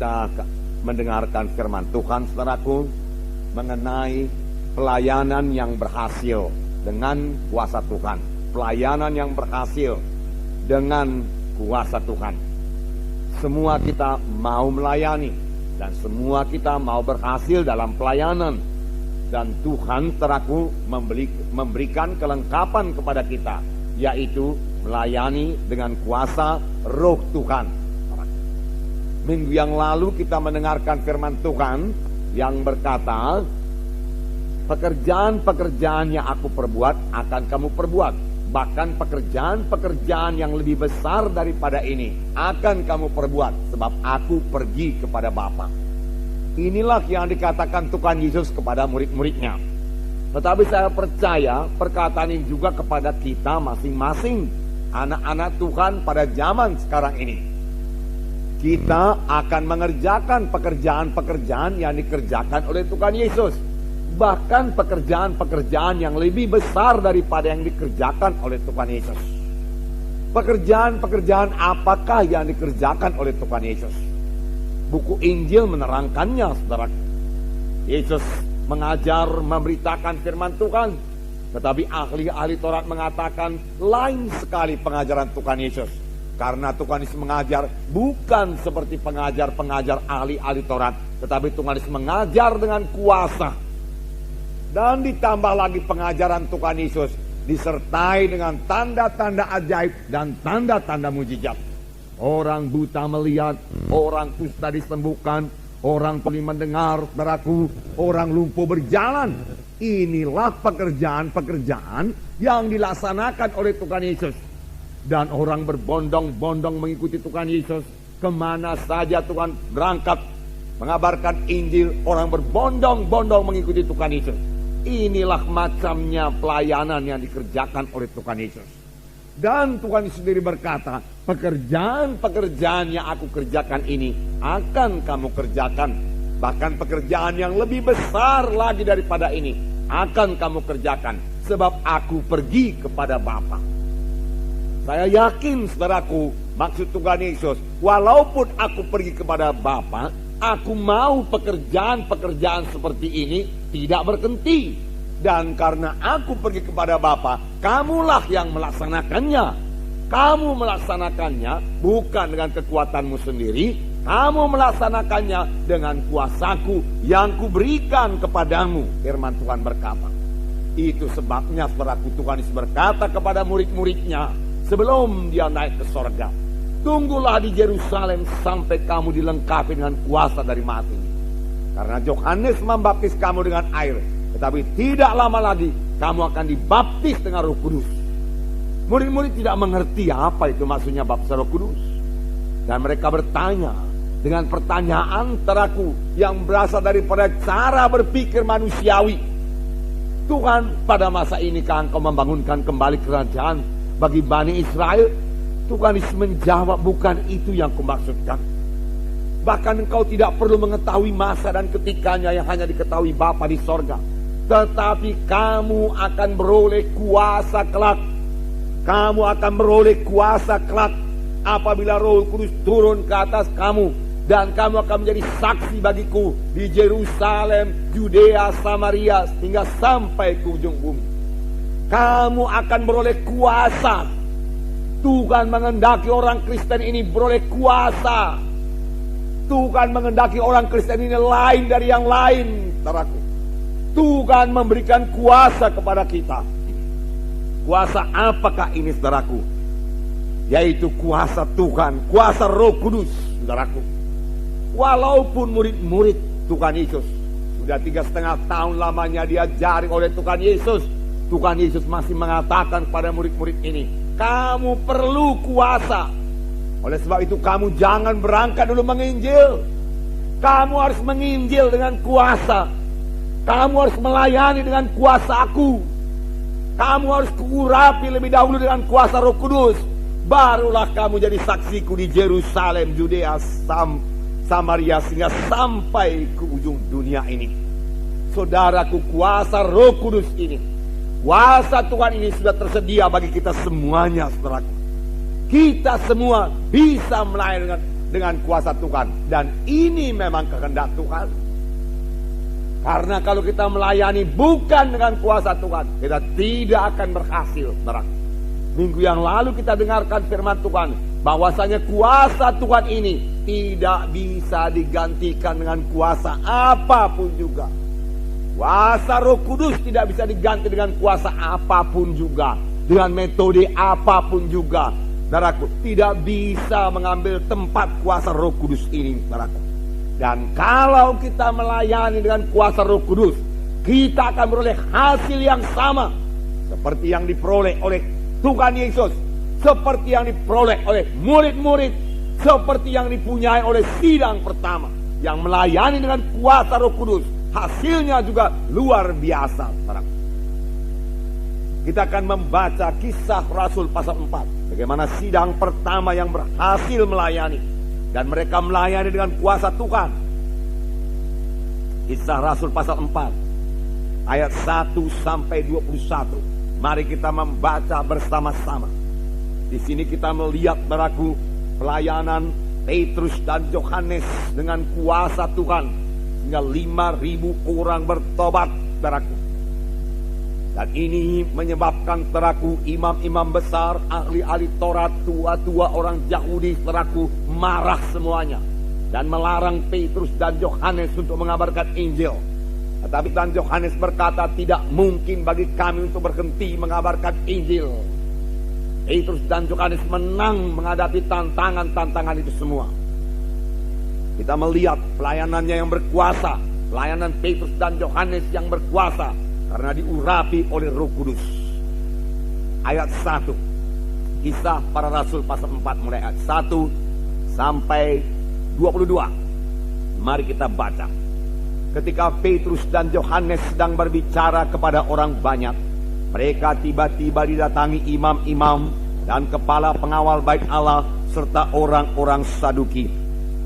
kita mendengarkan firman Tuhan, saudaraku, mengenai pelayanan yang berhasil dengan kuasa Tuhan. Pelayanan yang berhasil dengan kuasa Tuhan. Semua kita mau melayani dan semua kita mau berhasil dalam pelayanan. Dan Tuhan, saudaraku, memberikan kelengkapan kepada kita, yaitu melayani dengan kuasa Roh Tuhan. Minggu yang lalu kita mendengarkan firman Tuhan yang berkata, pekerjaan-pekerjaan yang aku perbuat akan kamu perbuat. Bahkan pekerjaan-pekerjaan yang lebih besar daripada ini akan kamu perbuat, sebab aku pergi kepada Bapa. Inilah yang dikatakan Tuhan Yesus kepada murid-muridnya. Tetapi saya percaya perkataan ini juga kepada kita masing-masing, anak-anak Tuhan pada zaman sekarang ini. Kita akan mengerjakan pekerjaan-pekerjaan yang dikerjakan oleh Tuhan Yesus. Bahkan pekerjaan-pekerjaan yang lebih besar daripada yang dikerjakan oleh Tuhan Yesus. Pekerjaan-pekerjaan apakah yang dikerjakan oleh Tuhan Yesus? Buku Injil menerangkannya, saudara. Yesus mengajar, memberitakan firman Tuhan. Tetapi ahli-ahli Taurat mengatakan lain sekali pengajaran Tuhan Yesus. Karena Tuhan Yesus mengajar bukan seperti pengajar-pengajar ahli-ahli Taurat, tetapi Tuhan Yesus mengajar dengan kuasa. Dan ditambah lagi pengajaran Tuhan Yesus disertai dengan tanda-tanda ajaib dan tanda-tanda mujizat. Orang buta melihat, orang kusta disembuhkan, orang tuli mendengar, saudaraku, orang lumpuh berjalan. Inilah pekerjaan-pekerjaan yang dilaksanakan oleh Tuhan Yesus. Dan orang berbondong-bondong mengikuti Tuhan Yesus. Kemana saja Tuhan berangkat mengabarkan Injil, orang berbondong-bondong mengikuti Tuhan Yesus. Inilah macamnya pelayanan yang dikerjakan oleh Tuhan Yesus. Dan Tuhan Yesus sendiri berkata, pekerjaan-pekerjaan yang aku kerjakan ini akan kamu kerjakan. Bahkan pekerjaan yang lebih besar lagi daripada ini akan kamu kerjakan. Sebab aku pergi kepada Bapa. Saya yakin, saudaraku, maksud Tuhan Yesus, walaupun aku pergi kepada Bapa, aku mau pekerjaan-pekerjaan seperti ini tidak berhenti. Dan karena aku pergi kepada Bapa, kamulah yang melaksanakannya. Kamu melaksanakannya bukan dengan kekuatanmu sendiri, kamu melaksanakannya dengan kuasaku yang kuberikan kepadamu. Firman Tuhan berkata. Itu sebabnya saudaraku, Tuhan Yesus berkata kepada murid-muridnya sebelum dia naik ke sorga, tunggulah di Yerusalem sampai kamu dilengkapi dengan kuasa dari mati. Karena Yohanes membaptis kamu dengan air, tetapi tidak lama lagi kamu akan dibaptis dengan Roh Kudus. Murid-murid tidak mengerti apa itu maksudnya baptis Roh Kudus. Dan mereka bertanya dengan pertanyaan teraku yang berasal daripada cara berpikir manusiawi. Tuhan, pada masa ini kan Engkau membangunkan kembali kerajaan bagi Bani Israel? Tuhan Yesus menjawab, bukan itu yang kumaksudkan. Bahkan engkau tidak perlu mengetahui masa dan ketikanya yang hanya diketahui Bapa di sorga. Tetapi kamu akan beroleh kuasa kelak. Kamu akan beroleh kuasa kelak apabila Roh Kudus turun ke atas kamu. Dan kamu akan menjadi saksi bagiku di Yerusalem, Yudea, Samaria, hingga sampai ke ujung bumi. Kamu akan beroleh kuasa. Tuhan mengendaki orang Kristen ini beroleh kuasa. Tuhan mengendaki orang Kristen ini lain dari yang lain, saudaraku. Tuhan memberikan kuasa kepada kita. Kuasa apakah ini, saudaraku? Yaitu kuasa Tuhan, kuasa Roh Kudus, saudaraku. Walaupun murid-murid Tuhan Yesus sudah 3,5 tahun lamanya diajari oleh Tuhan Yesus, Tuhan Yesus masih mengatakan kepada murid-murid ini, kamu perlu kuasa. Oleh sebab itu kamu jangan berangkat dulu menginjil. Kamu harus menginjil dengan kuasa. Kamu harus melayani dengan kuasa aku. Kamu harus kuurapi lebih dahulu dengan kuasa Roh Kudus. Barulah kamu jadi saksiku di Yerusalem, Yudea, Samaria, sehingga sampai ke ujung dunia ini. Saudaraku, kuasa Roh Kudus ini, kuasa Tuhan ini sudah tersedia bagi kita semuanya, saudaraku. Kita semua bisa melayani dengan dengan kuasa Tuhan. Dan ini memang kehendak Tuhan. Karena kalau kita melayani bukan dengan kuasa Tuhan, kita tidak akan berhasil. Minggu yang lalu kita dengarkan firman Tuhan, bahwasanya kuasa Tuhan ini tidak bisa digantikan dengan kuasa apapun juga. Kuasa Roh Kudus tidak bisa diganti dengan kuasa apapun juga, dengan metode apapun juga. Saudaraku, tidak bisa mengambil tempat kuasa Roh Kudus ini, saudaraku. Dan kalau kita melayani dengan kuasa Roh Kudus, kita akan beroleh hasil yang sama seperti yang diperoleh oleh Tuhan Yesus, seperti yang diperoleh oleh murid-murid, seperti yang dipunyai oleh sidang pertama yang melayani dengan kuasa Roh Kudus. Hasilnya juga luar biasa. Kita akan membaca Kisah Rasul pasal 4, bagaimana sidang pertama yang berhasil melayani, dan mereka melayani dengan kuasa Tuhan. Kisah Rasul pasal 4 ayat 1 sampai 21. Mari kita membaca bersama-sama. Di sini kita melihat saudaraku pelayanan Petrus dan Yohanes dengan kuasa Tuhan, hingga 5.000 orang bertobat, saudaraku. Dan ini menyebabkan, saudaraku, imam-imam besar, ahli-ahli Taurat, tua-tua orang Yahudi, saudaraku, marah semuanya dan melarang Petrus dan Yohanes untuk mengabarkan Injil. Tetapi dan Yohanes berkata, tidak mungkin bagi kami untuk berhenti mengabarkan Injil. Petrus dan Yohanes menang menghadapi tantangan-tantangan itu semua. Kita melihat pelayanannya yang berkuasa, pelayanan Petrus dan Yohanes yang berkuasa, karena diurapi oleh Roh Kudus. Ayat 1 Kisah Para Rasul pasal 4 mulai ayat 1 sampai 22. Mari kita baca. Ketika Petrus dan Yohanes sedang berbicara kepada orang banyak, mereka tiba-tiba didatangi imam-imam dan kepala pengawal bait Allah serta orang-orang Saduki.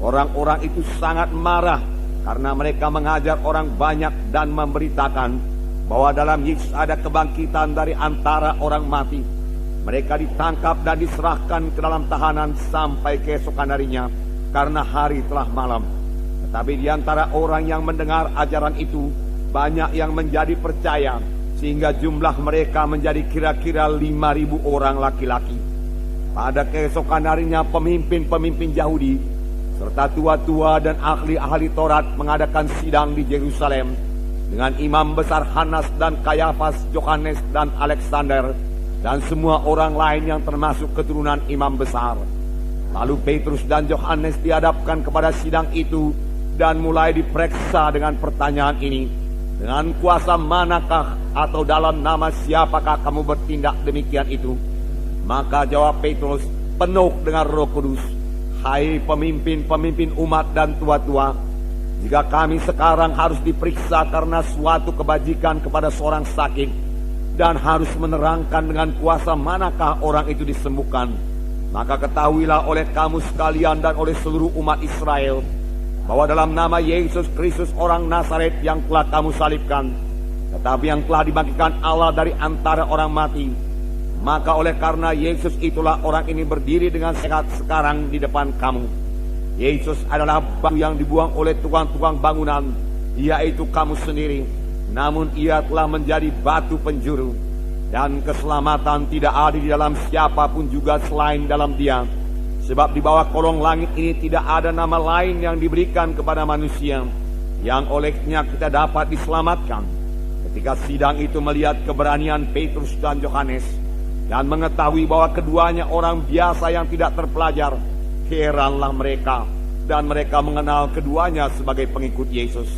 Orang-orang itu sangat marah karena mereka mengajar orang banyak dan memberitakan bahwa dalam Yesus ada kebangkitan dari antara orang mati. Mereka ditangkap dan diserahkan ke dalam tahanan sampai keesokan harinya, karena hari telah malam. Tetapi di antara orang yang mendengar ajaran itu, banyak yang menjadi percaya, sehingga jumlah mereka menjadi kira-kira 5.000 orang laki-laki. Pada keesokan harinya pemimpin-pemimpin Yahudi serta tua-tua dan ahli-ahli Taurat mengadakan sidang di Yerusalem dengan imam besar Hanas dan Kayafas, Yohanes dan Alexander, dan semua orang lain yang termasuk keturunan imam besar. Lalu Petrus dan Yohanes dihadapkan kepada sidang itu dan mulai diperiksa dengan pertanyaan ini, dengan kuasa manakah atau dalam nama siapakah kamu bertindak demikian itu? Maka jawab Petrus penuh dengan Roh Kudus, hai pemimpin-pemimpin umat dan tua-tua, jika kami sekarang harus diperiksa karena suatu kebajikan kepada seorang sakit, dan harus menerangkan dengan kuasa manakah orang itu disembuhkan, maka ketahuilah oleh kamu sekalian dan oleh seluruh umat Israel, bahwa dalam nama Yesus Kristus orang Nazaret yang telah kamu salibkan, tetapi yang telah dibangkitkan Allah dari antara orang mati, maka oleh karena Yesus itulah orang ini berdiri dengan sehat sekarang di depan kamu. Yesus adalah batu yang dibuang oleh tukang-tukang bangunan, yaitu kamu sendiri. Namun ia telah menjadi batu penjuru, dan keselamatan tidak ada di dalam siapapun juga selain dalam Dia. Sebab di bawah kolong langit ini tidak ada nama lain yang diberikan kepada manusia yang olehnya kita dapat diselamatkan. Ketika sidang itu melihat keberanian Petrus dan Yohanes dan mengetahui bahwa keduanya orang biasa yang tidak terpelajar, heranlah mereka, dan mereka mengenal keduanya sebagai pengikut Yesus.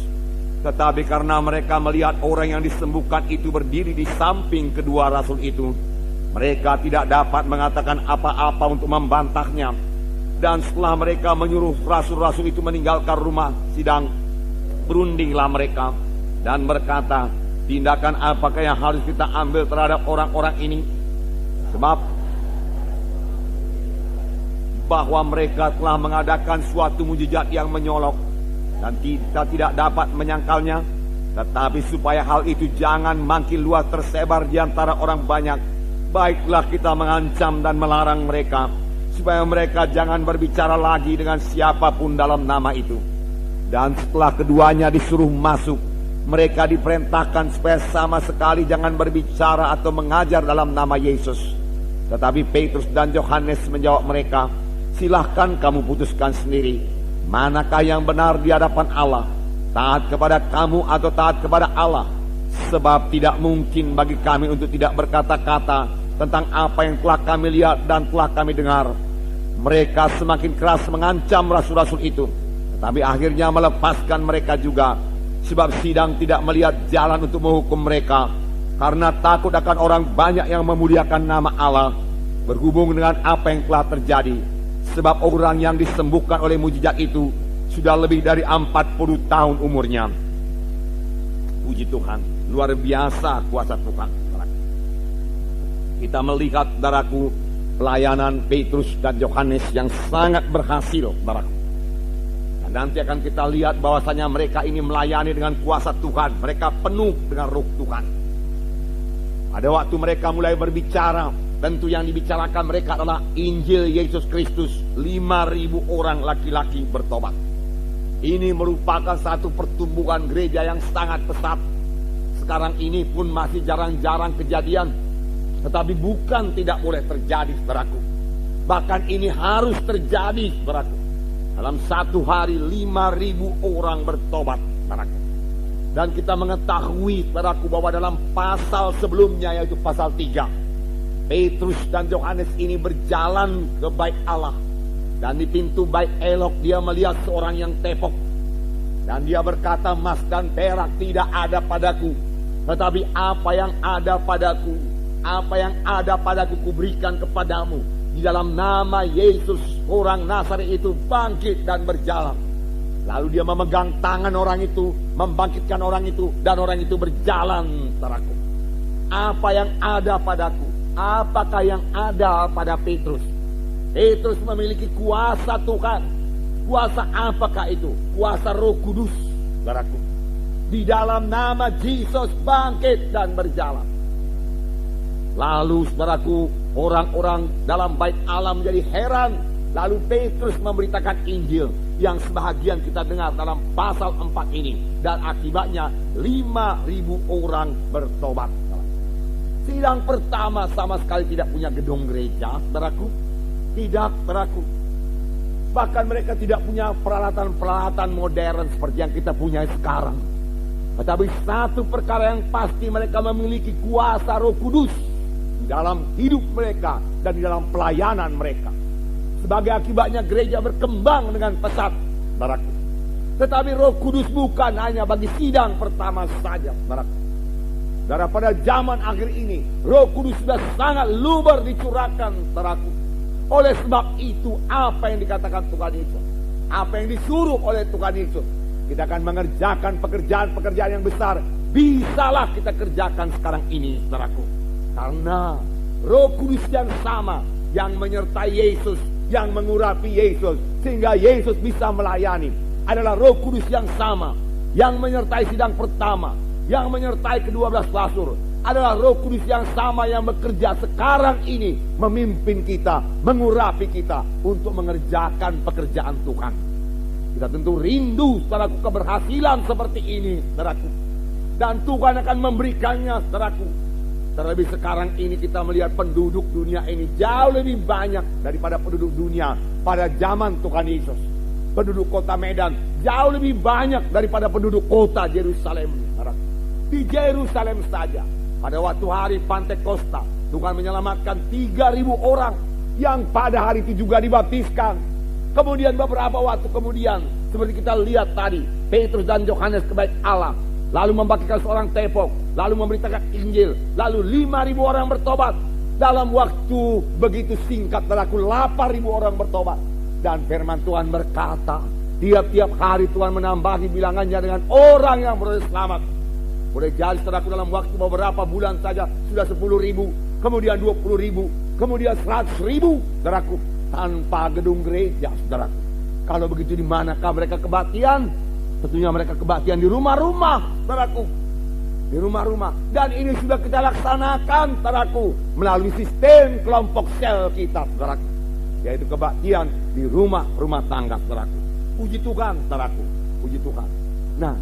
Tetapi karena mereka melihat orang yang disembuhkan itu berdiri di samping kedua rasul itu, mereka tidak dapat mengatakan apa-apa untuk membantahnya. Dan setelah mereka menyuruh rasul-rasul itu meninggalkan rumah sidang, berundinglah mereka dan berkata, tindakan apakah yang harus kita ambil terhadap orang-orang ini? Sebab bahwa mereka telah mengadakan suatu mujizat yang menyolok, dan kita tidak dapat menyangkalnya. Tetapi supaya hal itu jangan makin luas tersebar di antara orang banyak, baiklah kita mengancam dan melarang mereka, supaya mereka jangan berbicara lagi dengan siapapun dalam nama itu. Dan setelah keduanya disuruh masuk, mereka diperintahkan supaya sama sekali jangan berbicara atau mengajar dalam nama Yesus. Tetapi Petrus dan Yohanes menjawab mereka, "Silahkan kamu putuskan sendiri, manakah yang benar di hadapan Allah, taat kepada kamu atau taat kepada Allah. Sebab tidak mungkin bagi kami untuk tidak berkata-kata tentang apa yang telah kami lihat dan telah kami dengar." Mereka semakin keras mengancam rasul-rasul itu, tetapi akhirnya melepaskan mereka juga, sebab sidang tidak melihat jalan untuk menghukum mereka, karena takut akan orang banyak yang memuliakan nama Allah berhubung dengan apa yang telah terjadi. Sebab orang yang disembuhkan oleh mujizat itu sudah lebih dari 40 tahun umurnya. Puji Tuhan, luar biasa kuasa Tuhan. Kita melihat, saudaraku, pelayanan Petrus dan Yohanes yang sangat berhasil, saudaraku. Dan nanti akan kita lihat bahwasanya mereka ini melayani dengan kuasa Tuhan. Mereka penuh dengan roh Tuhan. Pada waktu mereka mulai berbicara, tentu yang dibicarakan mereka adalah Injil Yesus Kristus. 5.000 orang laki-laki bertobat. Ini merupakan satu pertumbuhan gereja yang sangat pesat. Sekarang ini pun masih jarang-jarang kejadian, tetapi bukan tidak boleh terjadi, saudaraku. Bahkan ini harus terjadi, saudaraku. Dalam satu hari 5.000 orang bertobat, saudaraku. Dan kita mengetahui, saudaraku, bahwa dalam pasal sebelumnya, yaitu pasal 3, Petrus dan Yohanes ini berjalan ke bait Allah. Dan di pintu bait Elok dia melihat seorang yang tepok. Dan dia berkata, "Emas dan perak tidak ada padaku, tetapi apa yang ada padaku, apa yang ada padaku kuberikan kepadamu. Di dalam nama Yesus, orang Nazaret itu bangkit dan berjalan." Lalu dia memegang tangan orang itu, membangkitkan orang itu, dan orang itu berjalan, saudaraku. Apa yang ada padaku? Apakah yang ada pada Petrus? Petrus memiliki kuasa Tuhan. Kuasa apakah itu? Kuasa Roh Kudus, saudaraku. Di dalam nama Yesus bangkit dan berjalan. Lalu, saudaraku, orang-orang dalam bait Allah menjadi heran. Lalu Petrus memberitakan Injil yang sebahagian kita dengar dalam pasal 4 ini. Dan akibatnya 5.000 orang bertobat. Sidang pertama sama sekali tidak punya gedung gereja, saudaraku. Tidak, saudaraku. Bahkan mereka tidak punya peralatan-peralatan modern seperti yang kita punya sekarang. Tetapi satu perkara yang pasti, mereka memiliki kuasa Roh Kudus di dalam hidup mereka dan di dalam pelayanan mereka. Sebagai akibatnya gereja berkembang dengan pesat, saudaraku. Tetapi Roh Kudus bukan hanya bagi sidang pertama saja, saudaraku. Saudara, pada zaman akhir ini Roh Kudus sudah sangat luber dicurahkan, saudaraku. Oleh sebab itu, apa yang dikatakan Tuhan Yesus, apa yang disuruh oleh Tuhan Yesus, kita akan mengerjakan pekerjaan-pekerjaan yang besar. Bisalah kita kerjakan sekarang ini, saudaraku. Karena Roh Kudus yang sama, yang menyertai Yesus, yang mengurapi Yesus, sehingga Yesus bisa melayani, adalah Roh Kudus yang sama, yang menyertai sidang pertama, yang menyertai ke-12 rasul, adalah Roh Kudus yang sama yang bekerja sekarang ini, memimpin kita, mengurapi kita untuk mengerjakan pekerjaan Tuhan. Kita tentu rindu, saudaraku, keberhasilan seperti ini, saudaraku. Dan Tuhan akan memberikannya, saudaraku. Terlebih sekarang ini kita melihat penduduk dunia ini jauh lebih banyak daripada penduduk dunia pada zaman Tuhan Yesus. Penduduk kota Medan jauh lebih banyak daripada penduduk kota Yerusalem, saudaraku. Di Yerusalem saja, pada waktu hari Pantekosta, Tuhan menyelamatkan 3.000 orang yang pada hari itu juga dibaptiskan. Kemudian beberapa waktu kemudian, seperti kita lihat tadi, Petrus dan Yohanes ke bait Allah, lalu membangkitkan seorang tepok, lalu memberitakan Injil, lalu 5.000 orang bertobat. Dalam waktu begitu singkat, terlaku 8.000 orang bertobat. Dan firman Tuhan berkata, tiap-tiap hari Tuhan menambahi bilangannya dengan orang yang beroleh selamat. Boleh jadi, saudaraku, dalam waktu beberapa bulan saja sudah 10.000, kemudian 20.000, kemudian 100.000, saudaraku, tanpa gedung gereja, saudaraku. Kalau begitu, di manakah mereka kebaktian? Tentunya mereka kebaktian di rumah-rumah, saudaraku. Di rumah-rumah. Dan ini sudah kita laksanakan, saudaraku, melalui sistem kelompok sel kita, saudaraku. yaitu kebaktian di rumah-rumah tangga, saudaraku. Puji Tuhan, saudaraku. Puji Tuhan. Nah,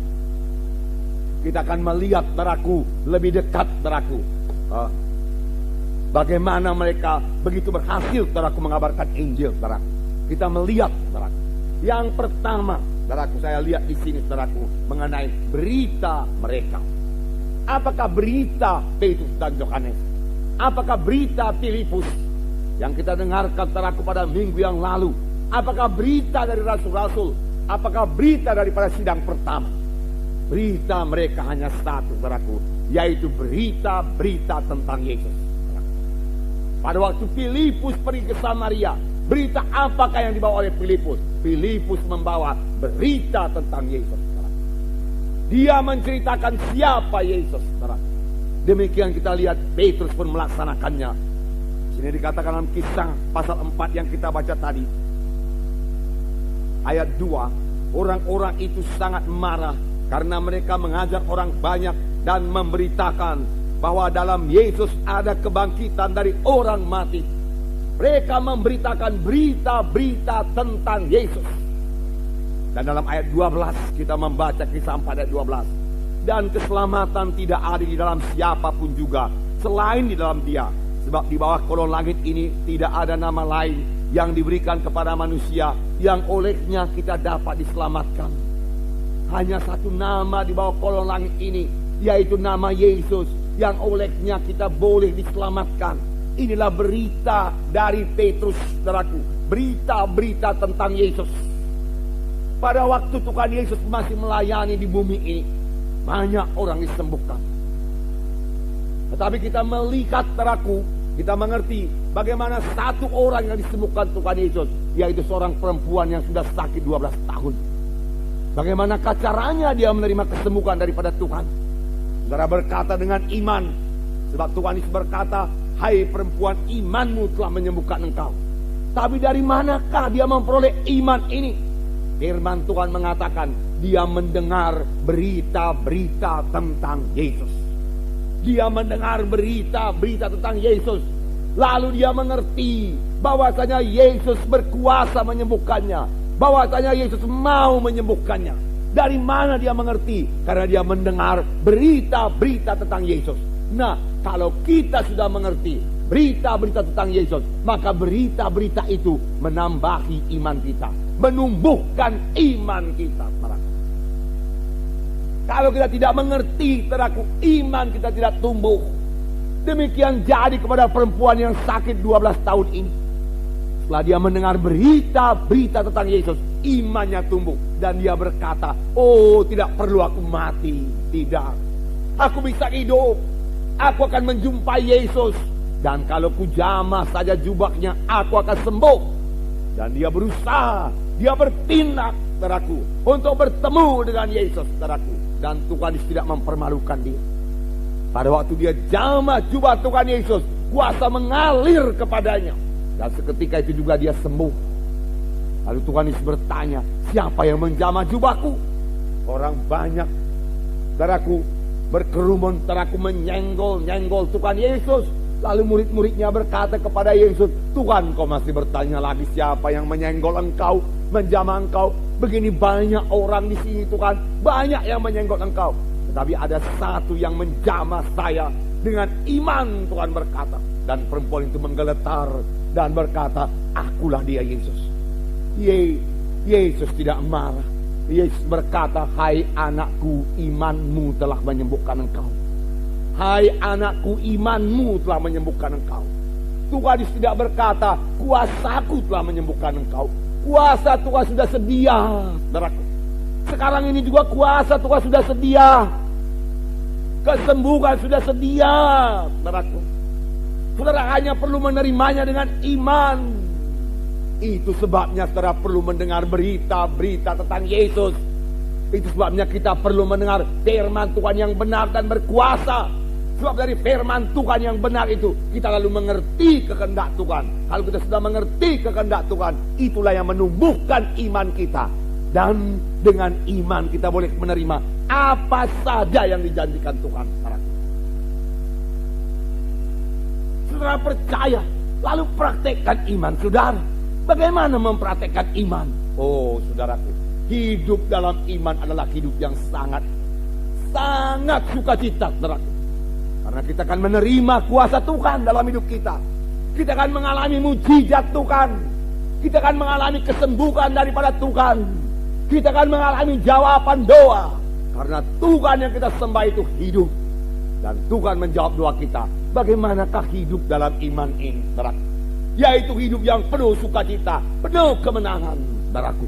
kita akan melihat, saudaraku, lebih dekat, saudaraku, bagaimana mereka begitu berhasil, saudaraku, mengabarkan Injil, saudaraku. Kita melihat, saudaraku. Yang pertama, saudaraku, saya lihat di sini, saudaraku, mengenai berita mereka. Apakah berita Petrus dan Yohanes? Apakah berita Filipus yang kita dengarkan, saudaraku, pada minggu yang lalu? Apakah berita dari rasul-rasul? Apakah berita daripada sidang pertama? Berita mereka hanya satu, saudaraku, yaitu berita-berita tentang Yesus. Pada waktu Filipus pergi ke Samaria, berita apakah yang dibawa oleh Filipus? Filipus membawa berita tentang Yesus. Dia menceritakan siapa Yesus. Demikian kita lihat Petrus pun melaksanakannya. Sini dikatakan dalam Kisah pasal 4 yang kita baca tadi, ayat 2, orang-orang itu sangat marah karena mereka mengajar orang banyak dan memberitakan bahwa dalam Yesus ada kebangkitan dari orang mati. Mereka memberitakan berita-berita tentang Yesus. Dan dalam ayat 12 kita membaca Kisah 4 ayat 12. Dan keselamatan tidak ada di dalam siapapun juga selain di dalam Dia. Sebab di bawah kolong langit ini tidak ada nama lain yang diberikan kepada manusia yang olehnya kita dapat diselamatkan. Hanya satu nama di bawah kolong langit ini, yaitu nama Yesus, yang olehnya kita boleh diselamatkan. Inilah berita dari Petrus, saudaraku. Berita-berita tentang Yesus. Pada waktu Tuhan Yesus masih melayani di bumi ini, banyak orang disembuhkan. Tetapi kita melihat, saudaraku, kita mengerti bagaimana satu orang yang disembuhkan Tuhan Yesus, yaitu seorang perempuan yang sudah sakit 12 tahun. Bagaimana caranya dia menerima kesembuhan daripada Tuhan? Saudara berkata dengan iman. Sebab Tuhan Yesus berkata, hai perempuan, imanmu telah menyembuhkan engkau. Tapi dari manakah dia memperoleh iman ini? Firman Tuhan mengatakan, dia mendengar berita-berita tentang Yesus. Dia mendengar berita-berita tentang Yesus. Lalu dia mengerti bahwasanya Yesus berkuasa menyembuhkannya. Bahwasanya Yesus mau menyembuhkannya. Dari mana dia mengerti? Karena dia mendengar berita-berita tentang Yesus. Nah, kalau kita sudah mengerti berita-berita tentang Yesus, maka berita-berita itu menambahi iman kita, menumbuhkan iman kita. Kalau kita tidak mengerti, saudaraku, iman kita tidak tumbuh. Demikian jadi kepada perempuan yang sakit 12 tahun ini. Setelah dia mendengar berita-berita tentang Yesus, imannya tumbuh. Dan dia berkata, oh, tidak perlu aku mati. Tidak, aku bisa hidup. Aku akan menjumpai Yesus. Dan kalau ku jamah saja jubahnya, aku akan sembuh. Dan dia berusaha, dia bertindak, saudaraku, untuk bertemu dengan Yesus, saudaraku. Dan Tuhan Yesus tidak mempermalukan dia. Pada waktu dia jamah jubah Tuhan Yesus, kuasa mengalir kepadanya. Dan seketika itu juga dia sembuh. Lalu Tuhan Yesus bertanya, siapa yang menjamah jubahku? Orang banyak, saudaraku, berkerumun, saudaraku, menyenggol-nyenggol Tuhan Yesus. Lalu murid-muridnya berkata kepada Yesus, Tuhan, kau masih bertanya lagi siapa yang menyenggol engkau, menjamah engkau? Begini banyak orang di sini, Tuhan, banyak yang menyenggol engkau. Tetapi ada satu yang menjamah saya dengan iman, Tuhan berkata. Dan perempuan itu menggeletar dan berkata, akulah dia Yesus. Yesus tidak marah. Yesus berkata, hai anakku, imanmu telah menyembuhkan engkau. Hai anakku, imanmu telah menyembuhkan engkau. Tuhan Yesus tidak berkata, kuasaku telah menyembuhkan engkau. Kuasa Tuhan sudah sedia, saudaraku. Sekarang ini juga kuasa Tuhan sudah sedia. Kesembuhan sudah sedia, saudaraku. Saudara hanya perlu menerimanya dengan iman. Itu sebabnya saudara perlu mendengar berita-berita tentang Yesus. Itu sebabnya kita perlu mendengar firman Tuhan yang benar dan berkuasa. Sebab dari firman Tuhan yang benar itu, kita lalu mengerti kehendak Tuhan. Kalau kita sudah mengerti kehendak Tuhan, itulah yang menumbuhkan iman kita. Dan dengan iman kita boleh menerima apa saja yang dijanjikan Tuhan. Saudara percaya, lalu praktekkan iman saudara. Bagaimana mempraktekkan iman? Oh saudaraku, hidup dalam iman adalah hidup yang sangat sukacita, saudaraku. Karena kita akan menerima kuasa Tuhan dalam hidup kita. Kita akan mengalami mujizat Tuhan. Kita akan mengalami kesembuhan daripada Tuhan. Kita akan mengalami jawaban doa. Karena Tuhan yang kita sembah itu hidup. Dan Tuhan menjawab doa kita. Bagaimanakah hidup dalam iman ini, saudaraku? Yaitu hidup yang penuh sukacita, penuh kemenangan, saudaraku.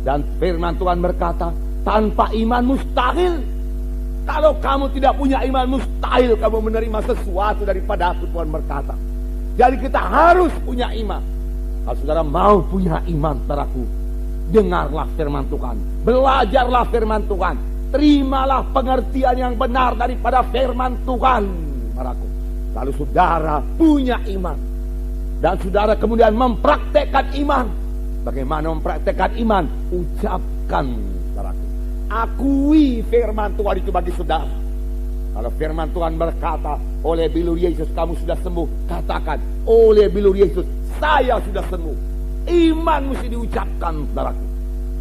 Dan firman Tuhan berkata, tanpa iman mustahil. Kalau kamu tidak punya iman, mustahil kamu menerima sesuatu daripada aku, Tuhan berkata. Jadi kita harus punya iman. Kalau saudara mau punya iman, saudaraku, dengarlah firman Tuhan, belajarlah firman Tuhan, terimalah pengertian yang benar daripada firman Tuhan, saudaraku. Lalu saudara punya iman. Dan saudara kemudian mempraktekkan iman. Bagaimana mempraktekkan iman? Ucapkan, saudaraku. Akui firman Tuhan itu bagi saudara. Kalau firman Tuhan berkata, oleh bilur Yesus kamu sudah sembuh, katakan, oleh bilur Yesus saya sudah sembuh. Iman mesti diucapkan, saudaraku.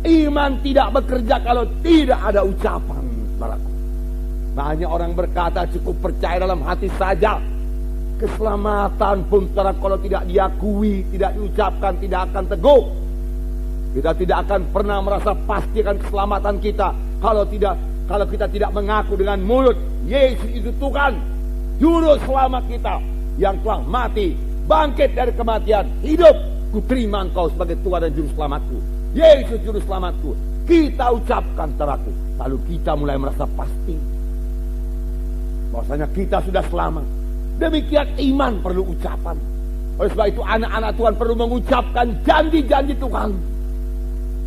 Iman tidak bekerja kalau tidak ada ucapan, saudaraku. Banyak orang berkata cukup percaya dalam hati saja. Keselamatan pun, saudara, kalau tidak diakui, tidak diucapkan, tidak akan teguh. Kita tidak akan pernah merasa pasti akan keselamatan kita kalau kita tidak mengaku dengan mulut Yesus itu Tuhan, juru selamat kita yang telah mati, bangkit dari kematian, hidup. Ku terima engkau sebagai Tuhan dan juru selamatku. Yesus juru selamatku. Kita ucapkan, saudaraku, lalu kita mulai merasa pasti bahwasanya kita sudah selamat. Demikian iman perlu ucapan. Oleh sebab itu anak-anak Tuhan perlu mengucapkan janji-janji Tuhan.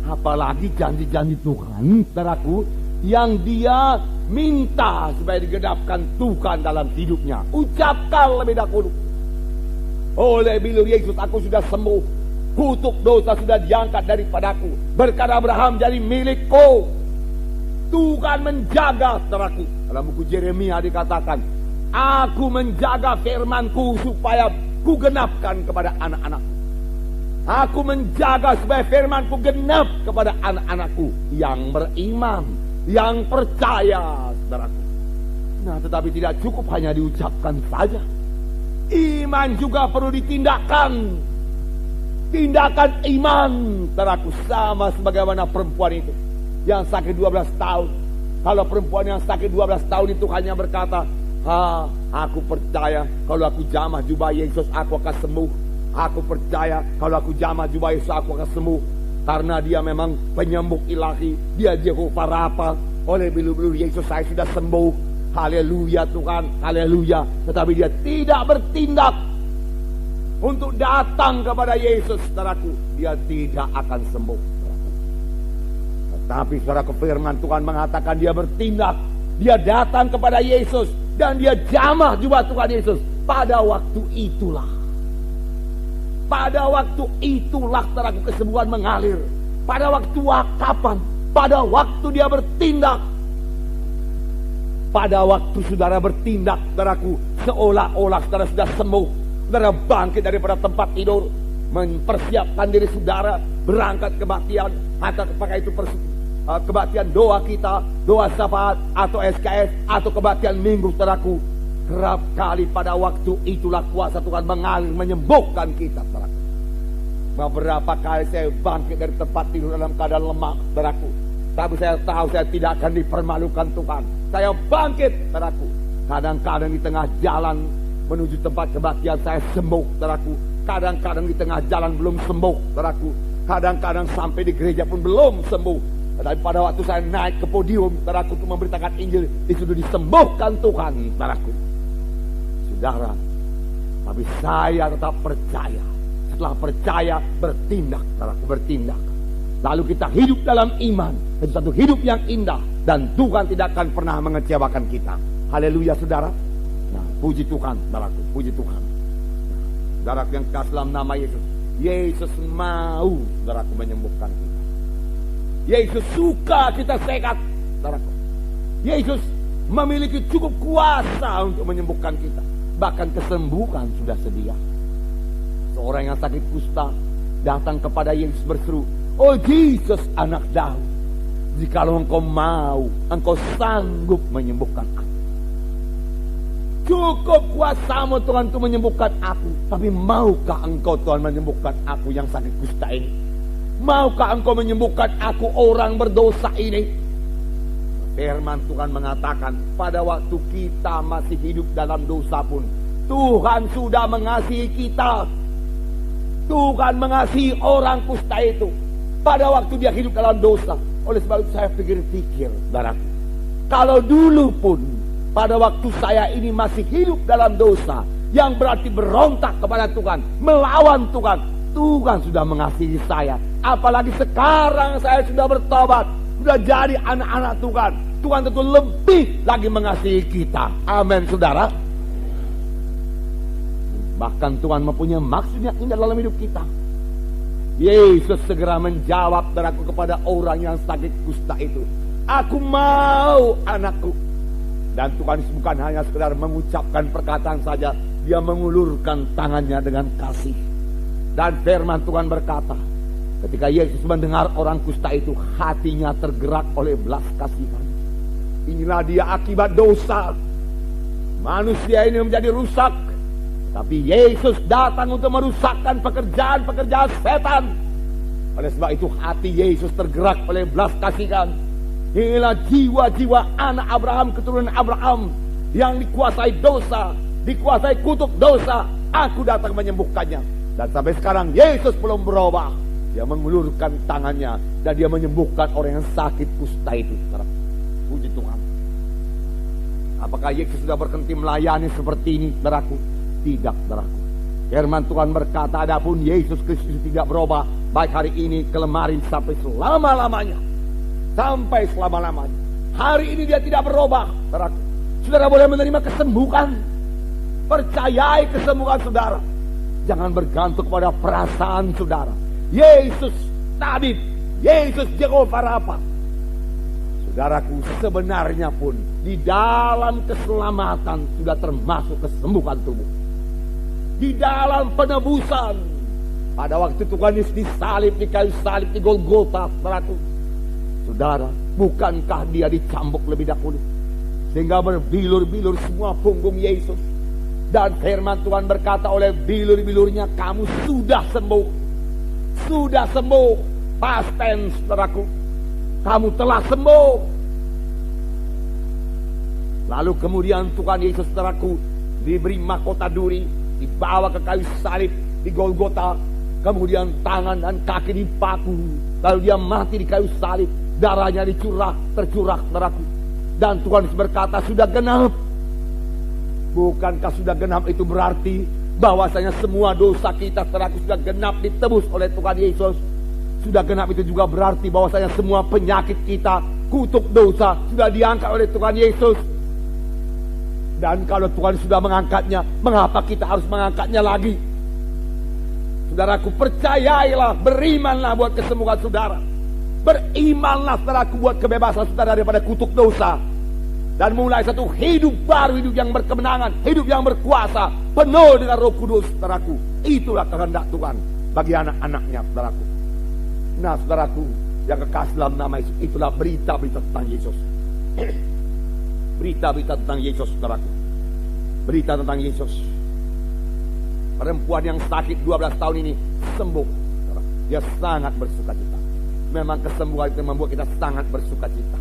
Apalagi janji-janji Tuhan, saudaraku, yang dia minta supaya digenapkan Tuhan dalam hidupnya. Ucapkan lebih dahulu. Oleh bilur Yesus aku sudah sembuh. Kutuk dosa sudah diangkat daripadaku. Berkat Abraham jadi milikku. Tuhan menjaga, saudaraku. Dalam buku Yeremia dikatakan, aku menjaga firmanku supaya ku genapkan kepada anak-anakku. Aku menjaga supaya firmanku genap kepada anak-anakku yang beriman, yang percaya, saudaraku. Nah, tetapi tidak cukup hanya diucapkan saja. Iman juga perlu ditindakkan. Tindakan iman, saudaraku, sama sebagaimana perempuan itu yang sakit 12 tahun. Kalau perempuan yang sakit 12 tahun itu hanya berkata, aku percaya kalau aku jamah jubah Yesus aku akan sembuh. Aku percaya kalau aku jamah jubah Yesus aku akan sembuh. Karena dia memang penyembuh ilahi. Dia Jehovah Rafa. Oleh bilur-bilur Yesus saya sudah sembuh. Haleluya Tuhan, haleluya. Tetapi dia tidak bertindak untuk datang kepada Yesus, saudaraku. Dia tidak akan sembuh. Tetapi saudaraku, firman Tuhan mengatakan dia bertindak. Dia datang kepada Yesus dan dia jamah jubah Tuhan Yesus. Pada waktu itulah, saudaraku, kesembuhan mengalir. Pada waktu kapan? Pada waktu dia bertindak. Pada waktu saudara bertindak, saudaraku, seolah-olah saudara sudah sembuh. Saudara bangkit daripada tempat tidur, mempersiapkan diri saudara berangkat kebaktian, atau apakah itu kebaktian doa kita, doa syafaat atau SKS atau kebaktian minggu, saudaraku. Kerap kali pada waktu itulah kuasa Tuhan mengalir menyembuhkan kita, saudaraku. Beberapa kali saya bangkit dari tempat tidur dalam keadaan lemah, saudaraku. Tapi saya tahu saya tidak akan dipermalukan Tuhan. Saya bangkit, saudaraku. Kadang-kadang di tengah jalan menuju tempat kebaktian saya sembuh, saudaraku. Kadang-kadang di tengah jalan belum sembuh, saudaraku. Kadang-kadang sampai di gereja pun belum sembuh. Tetapi pada waktu saya naik ke podium, saudaraku, untuk memberitakan Injil, itu sudah disembuhkan Tuhan, saudaraku. Saudara, tapi saya tetap percaya. Setelah percaya, bertindak, saudaraku, bertindak. Lalu kita hidup dalam iman. Itu satu hidup yang indah. Dan Tuhan tidak akan pernah mengecewakan kita. Haleluya, saudara. Nah, puji Tuhan, saudaraku, puji Tuhan. Nah, saudaraku yang kasih dalam nama Yesus. Yesus mau, saudaraku, menyembuhkan kita. Yesus suka kita sehat, saudaraku. Yesus memiliki cukup kuasa untuk menyembuhkan kita. Bahkan kesembuhan sudah sedia. Seorang yang sakit kusta, datang kepada Yesus berseru, "Oh Yesus, anak Daud, jikalau engkau mau, engkau sanggup menyembuhkan aku. Cukup kuasa-Mu Tuhan untuk menyembuhkan aku. Tapi maukah engkau Tuhan menyembuhkan aku yang sakit kusta ini? Maukah engkau menyembuhkan aku orang berdosa ini?" Firman Tuhan mengatakan, pada waktu kita masih hidup dalam dosa pun, Tuhan sudah mengasihi kita. Tuhan mengasihi orang kusta itu pada waktu dia hidup dalam dosa. Oleh sebab itu saya pikir-pikir, saudaraku, kalau dulu pun pada waktu saya ini masih hidup dalam dosa, yang berarti berontak kepada Tuhan, melawan Tuhan, Tuhan sudah mengasihi saya. Apalagi sekarang saya sudah bertobat, sudah jadi anak-anak Tuhan, Tuhan tentu lebih lagi mengasihi kita. Amin, saudara. Bahkan Tuhan mempunyai maksud yang indah dalam hidup kita. Yesus segera menjawab, saudaraku, kepada orang yang sakit kusta itu, "Aku mau, anakku." Dan Tuhan bukan hanya sekedar mengucapkan perkataan saja, dia mengulurkan tangannya dengan kasih. Dan firman Tuhan berkata, ketika Yesus mendengar orang kusta itu, hatinya tergerak oleh belas kasihan. Inilah dia akibat dosa. Manusia ini menjadi rusak, tapi Yesus datang untuk merusakkan pekerjaan-pekerjaan setan. Oleh sebab itu hati Yesus tergerak oleh belas kasihan. Inilah jiwa-jiwa anak Abraham, keturunan Abraham, yang dikuasai dosa, dikuasai kutuk dosa. Aku datang menyembuhkannya. Dan sampai sekarang Yesus belum berubah. Dia mengulurkan tangannya dan dia menyembuhkan orang yang sakit kusta itu. Puji Tuhan. Apakah Yesus sudah berhenti melayani seperti ini, saudaraku? Tidak, saudaraku. Firman Tuhan berkata, adapun Yesus Kristus tidak berubah, baik hari ini, kemarin, sampai selama-lamanya. Sampai selama-lamanya. Hari ini dia tidak berubah, saudaraku. Saudara boleh menerima kesembuhan. Percayai kesembuhan saudara. Jangan bergantung pada perasaan saudara. Yesus tabib, Yesus Jehovah Rafa. Saudaraku, sebenarnya pun di dalam keselamatan sudah termasuk kesembuhan tubuh. Di dalam penebusan, pada waktu Tuhan Yesus disalib di kayu salib di Golgota, saudaraku, saudara, bukankah dia dicambuk lebih dahulu sehingga berbilur-bilur semua punggung Yesus? Dan firman Tuhan berkata, oleh bilur-bilurnya kamu sudah sembuh. Sudah sembuh. Past tense, saudaraku. Kamu telah sembuh. Lalu kemudian Tuhan Yesus, saudaraku, diberi mahkota duri, dibawa ke kayu salib di Golgota. Kemudian tangan dan kaki dipaku. Lalu dia mati di kayu salib. Darahnya tercurah, saudaraku. Dan Tuhan Yesus berkata, sudah genap. Bukankah sudah genap itu berarti bahwasanya semua dosa kita, saudaraku, sudah genap ditebus oleh Tuhan Yesus? Sudah genap itu juga berarti bahwasanya semua penyakit kita, kutuk dosa, sudah diangkat oleh Tuhan Yesus. Dan kalau Tuhan sudah mengangkatnya, mengapa kita harus mengangkatnya lagi? Saudaraku, percayailah, berimanlah buat kesembuhan saudara. Berimanlah, saudaraku, buat kebebasan saudara daripada kutuk dosa. Dan mulai satu hidup baru, hidup yang berkemenangan, hidup yang berkuasa, penuh dengan Roh Kudus, saudaraku. Itulah kehendak Tuhan bagi anak-anaknya, saudaraku. Nah, saudaraku, yang kekasih dalam nama Yesus, itulah berita-berita tentang Yesus. Berita-berita tentang Yesus, saudaraku. Berita tentang Yesus. Perempuan yang sakit 12 tahun ini sembuh, saudaraku. Dia sangat bersuka cita. Memang kesembuhan itu membuat kita sangat bersuka cita.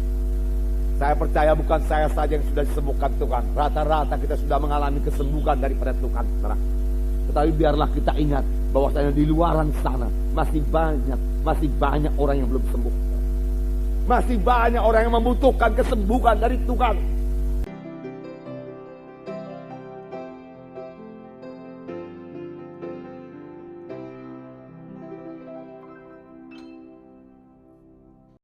Saya percaya bukan saya saja yang sudah disembuhkan Tuhan. Rata-rata kita sudah mengalami kesembuhan daripada Tuhan, saudara. Tetapi biarlah kita ingat bahwasanya di luaran sana masih banyak orang yang belum sembuh. Masih banyak orang yang membutuhkan kesembuhan dari Tuhan.